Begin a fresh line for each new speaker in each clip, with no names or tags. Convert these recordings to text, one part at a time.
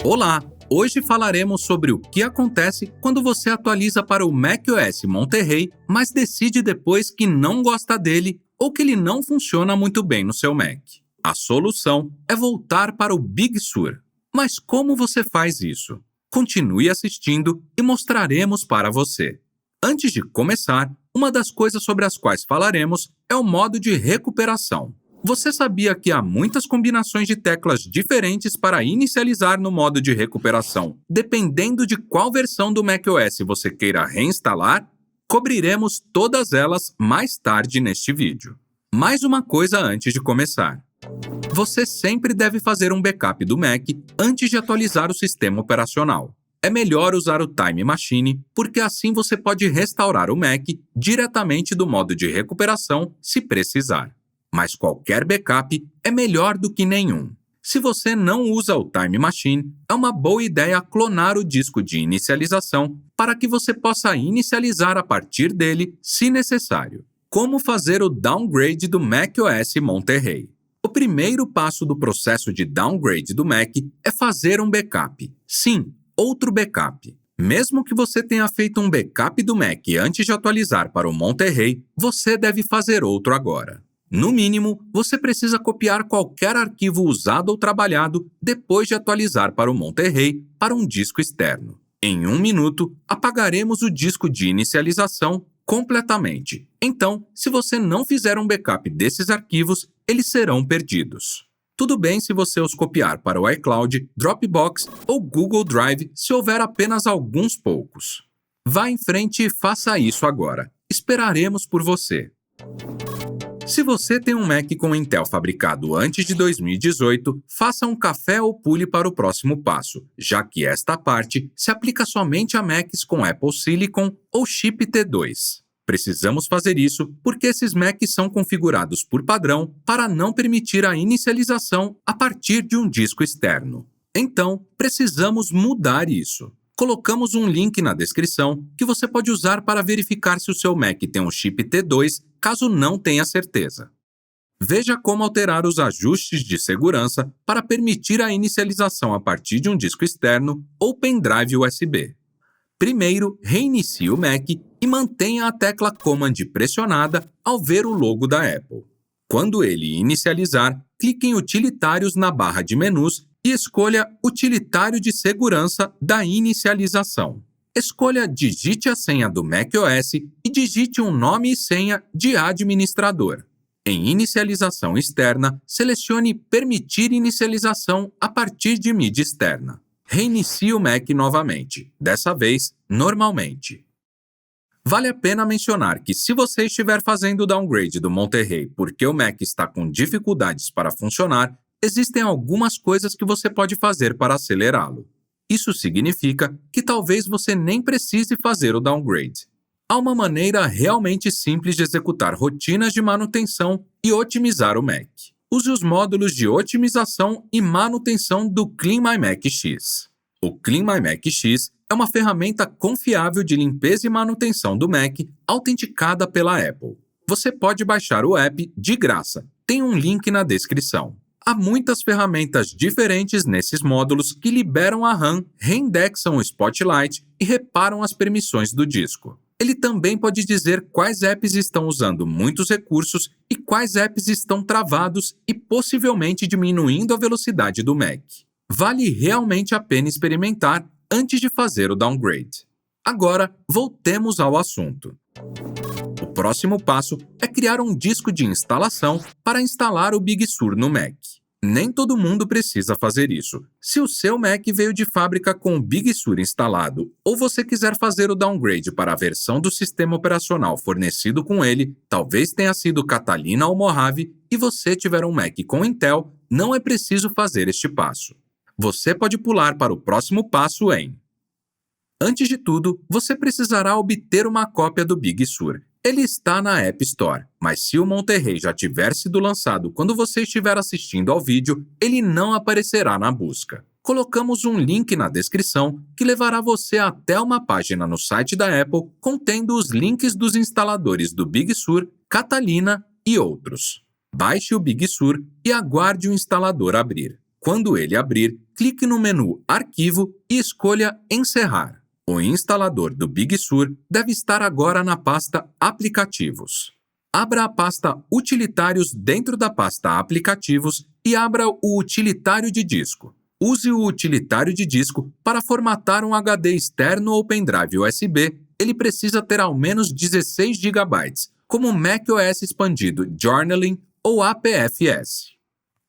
Olá! Hoje falaremos sobre o que acontece quando você atualiza para o macOS Monterey, mas decide depois que não gosta dele ou que ele não funciona muito bem no seu Mac. A solução é voltar para o Big Sur. Mas como você faz isso? Continue assistindo e mostraremos para você. Antes de começar, uma das coisas sobre as quais falaremos é o modo de recuperação. Você sabia que há muitas combinações de teclas diferentes para inicializar no modo de recuperação, dependendo de qual versão do macOS você queira reinstalar? Cobriremos todas elas mais tarde neste vídeo. Mais uma coisa antes de começar. Você sempre deve fazer um backup do Mac antes de atualizar o sistema operacional. É melhor usar o Time Machine, porque assim você pode restaurar o Mac diretamente do modo de recuperação se precisar. Mas qualquer backup é melhor do que nenhum. Se você não usa o Time Machine, é uma boa ideia clonar o disco de inicialização para que você possa inicializar a partir dele, se necessário. Como fazer o downgrade do macOS Monterey? O primeiro passo do processo de downgrade do Mac é fazer um backup. Sim, outro backup. Mesmo que você tenha feito um backup do Mac antes de atualizar para o Monterey, você deve fazer outro agora. No mínimo, você precisa copiar qualquer arquivo usado ou trabalhado depois de atualizar para o Monterey para um disco externo. Em 1 minuto, apagaremos o disco de inicialização completamente. Então, se você não fizer um backup desses arquivos, eles serão perdidos. Tudo bem se você os copiar para o iCloud, Dropbox ou Google Drive se houver apenas alguns poucos. Vá em frente e faça isso agora. Esperaremos por você. Se você tem um Mac com Intel fabricado antes de 2018, faça um café ou pule para o próximo passo, já que esta parte se aplica somente a Macs com Apple Silicon ou chip T2. Precisamos fazer isso porque esses Macs são configurados por padrão para não permitir a inicialização a partir de um disco externo. Então, precisamos mudar isso. Colocamos um link na descrição que você pode usar para verificar se o seu Mac tem um chip T2, caso não tenha certeza. Veja como alterar os ajustes de segurança para permitir a inicialização a partir de um disco externo ou pendrive USB. Primeiro, reinicie o Mac e mantenha a tecla Command pressionada ao ver o logo da Apple. Quando ele inicializar, clique em Utilitários na barra de menus e escolha Utilitário de Segurança da Inicialização. Escolha Digite a senha do macOS e digite um nome e senha de administrador. Em Inicialização Externa, selecione Permitir inicialização a partir de mídia externa. Reinicie o Mac novamente, dessa vez, normalmente. Vale a pena mencionar que se você estiver fazendo o downgrade do Monterey porque o Mac está com dificuldades para funcionar, existem algumas coisas que você pode fazer para acelerá-lo. Isso significa que talvez você nem precise fazer o downgrade. Há uma maneira realmente simples de executar rotinas de manutenção e otimizar o Mac. Use os módulos de otimização e manutenção do Clean My Mac X. O Clean My Mac X é uma ferramenta confiável de limpeza e manutenção do Mac autenticada pela Apple. Você pode baixar o app de graça. Tem um link na descrição. Há muitas ferramentas diferentes nesses módulos que liberam a RAM, reindexam o Spotlight e reparam as permissões do disco. Ele também pode dizer quais apps estão usando muitos recursos e quais apps estão travados e possivelmente diminuindo a velocidade do Mac. Vale realmente a pena experimentar antes de fazer o downgrade. Agora, voltemos ao assunto. O próximo passo é criar um disco de instalação para instalar o Big Sur no Mac. Nem todo mundo precisa fazer isso. Se o seu Mac veio de fábrica com o Big Sur instalado ou você quiser fazer o downgrade para a versão do sistema operacional fornecido com ele, talvez tenha sido Catalina ou Mojave e você tiver um Mac com Intel, não é preciso fazer este passo. Você pode pular para o próximo passo em... Antes de tudo, você precisará obter uma cópia do Big Sur. Ele está na App Store, mas se o Monterey já tiver sido lançado quando você estiver assistindo ao vídeo, ele não aparecerá na busca. Colocamos um link na descrição que levará você até uma página no site da Apple contendo os links dos instaladores do Big Sur, Catalina e outros. Baixe o Big Sur e aguarde o instalador abrir. Quando ele abrir, clique no menu Arquivo e escolha Encerrar. O instalador do Big Sur deve estar agora na pasta Aplicativos. Abra a pasta Utilitários dentro da pasta Aplicativos e abra o utilitário de disco. Use o utilitário de disco para formatar um HD externo ou pendrive USB. Ele precisa ter ao menos 16 GB, como o macOS expandido Journaling ou APFS.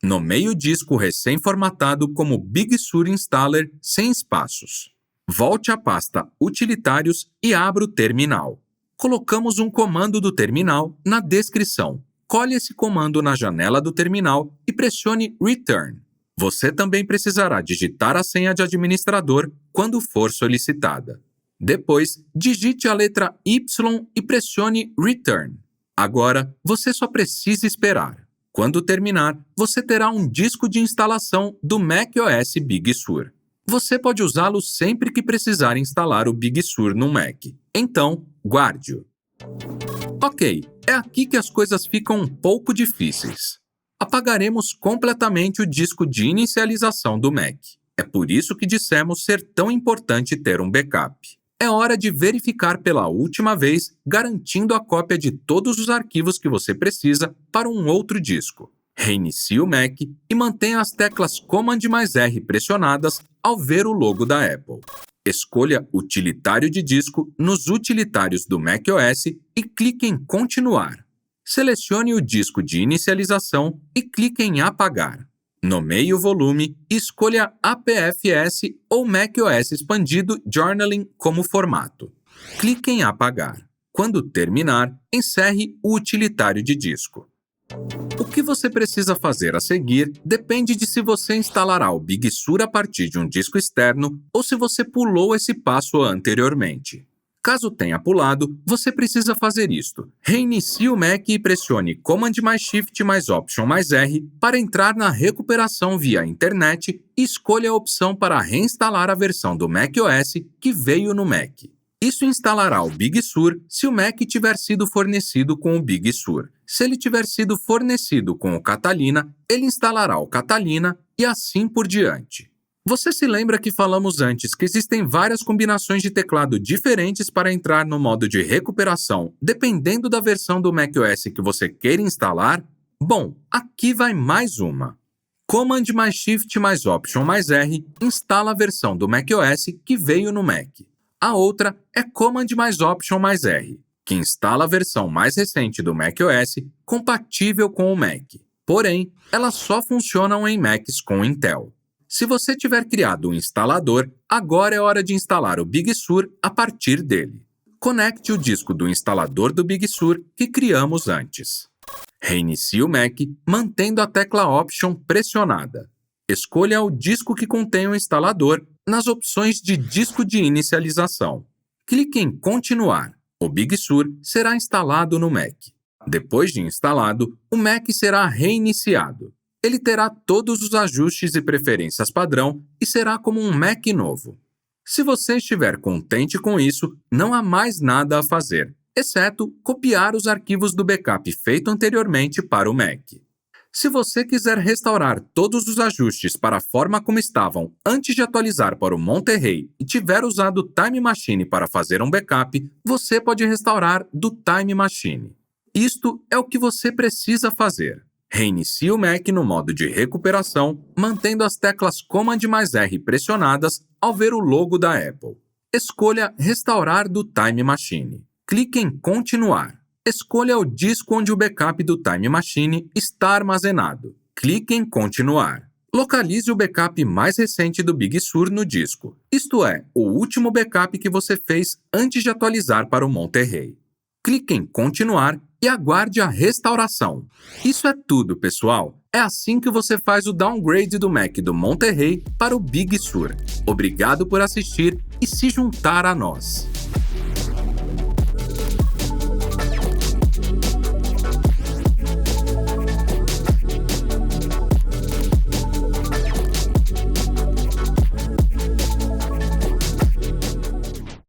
Nomeie o disco recém-formatado como Big Sur Installer sem espaços. Volte à pasta Utilitários e abra o terminal. Colocamos um comando do terminal na descrição. Colhe esse comando na janela do terminal e pressione Return. Você também precisará digitar a senha de administrador quando for solicitada. Depois, digite a letra Y e pressione Return. Agora, você só precisa esperar. Quando terminar, você terá um disco de instalação do macOS Big Sur. Você pode usá-lo sempre que precisar instalar o Big Sur no Mac. Então, guarde-o. Ok, é aqui que as coisas ficam um pouco difíceis. Apagaremos completamente o disco de inicialização do Mac. É por isso que dissemos ser tão importante ter um backup. É hora de verificar pela última vez, garantindo a cópia de todos os arquivos que você precisa para um outro disco. Reinicie o Mac e mantenha as teclas Command+R pressionadas ao ver o logo da Apple. Escolha Utilitário de disco nos utilitários do macOS e clique em Continuar. Selecione o disco de inicialização e clique em Apagar. Nomeie o volume e escolha APFS ou macOS expandido Journaling como formato. Clique em Apagar. Quando terminar, encerre o utilitário de disco. O que você precisa fazer a seguir depende de se você instalará o Big Sur a partir de um disco externo ou se você pulou esse passo anteriormente. Caso tenha pulado, você precisa fazer isto. Reinicie o Mac e pressione Command+Shift+Option+R para entrar na recuperação via internet e escolha a opção para reinstalar a versão do macOS que veio no Mac. Isso instalará o Big Sur se o Mac tiver sido fornecido com o Big Sur. Se ele tiver sido fornecido com o Catalina, ele instalará o Catalina e assim por diante. Você se lembra que falamos antes que existem várias combinações de teclado diferentes para entrar no modo de recuperação, dependendo da versão do macOS que você queira instalar? Bom, aqui vai mais uma. Command+Shift+Option+R instala a versão do macOS que veio no Mac. A outra é Command+Option+R, que instala a versão mais recente do macOS compatível com o Mac. Porém, elas só funcionam em Macs com Intel. Se você tiver criado um instalador, agora é hora de instalar o Big Sur a partir dele. Conecte o disco do instalador do Big Sur que criamos antes. Reinicie o Mac, mantendo a tecla Option pressionada. Escolha o disco que contém o instalador nas opções de disco de inicialização. Clique em Continuar. O Big Sur será instalado no Mac. Depois de instalado, o Mac será reiniciado. Ele terá todos os ajustes e preferências padrão e será como um Mac novo. Se você estiver contente com isso, não há mais nada a fazer, exceto copiar os arquivos do backup feito anteriormente para o Mac. Se você quiser restaurar todos os ajustes para a forma como estavam antes de atualizar para o Monterey e tiver usado o Time Machine para fazer um backup, você pode restaurar do Time Machine. Isto é o que você precisa fazer. Reinicie o Mac no modo de recuperação, mantendo as teclas Command+R pressionadas ao ver o logo da Apple. Escolha Restaurar do Time Machine. Clique em Continuar. Escolha o disco onde o backup do Time Machine está armazenado. Clique em Continuar. Localize o backup mais recente do Big Sur no disco, isto é, o último backup que você fez antes de atualizar para o Monterey. Clique em Continuar e aguarde a restauração. Isso é tudo, pessoal. É assim que você faz o downgrade do Mac do Monterey para o Big Sur. Obrigado por assistir e se juntar a nós.